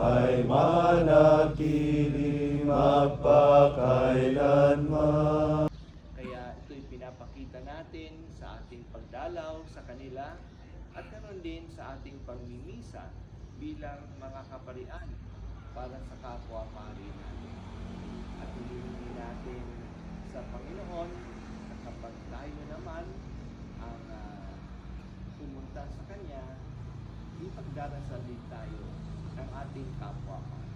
ay manatili magpakailanman. Kaya ito'y pinapakita natin sa ating pagdalaw sa kanila at ganoon din sa ating pagmimisa bilang mga kaparian para sa kapwa-pari natin. At hinihingi natin sa Panginoon na kapag tayo naman ang pumunta sa Kanya, ipagdarasal din tayo ng ating kapwa-pari.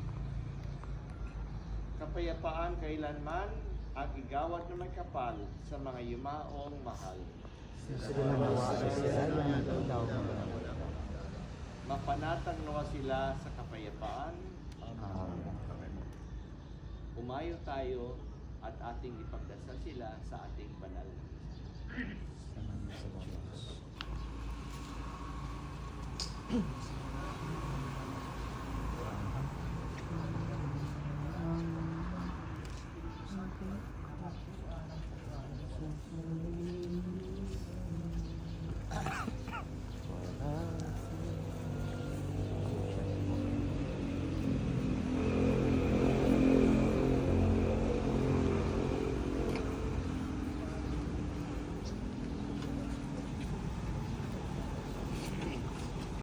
Kapayapaan kailanman ang igawad na may kapal sa mga yumaong mahal. Mapanatag nawa sila sa kapayapaan. Umayo tayo at ating ipagdasal sila sa ating banal na misa.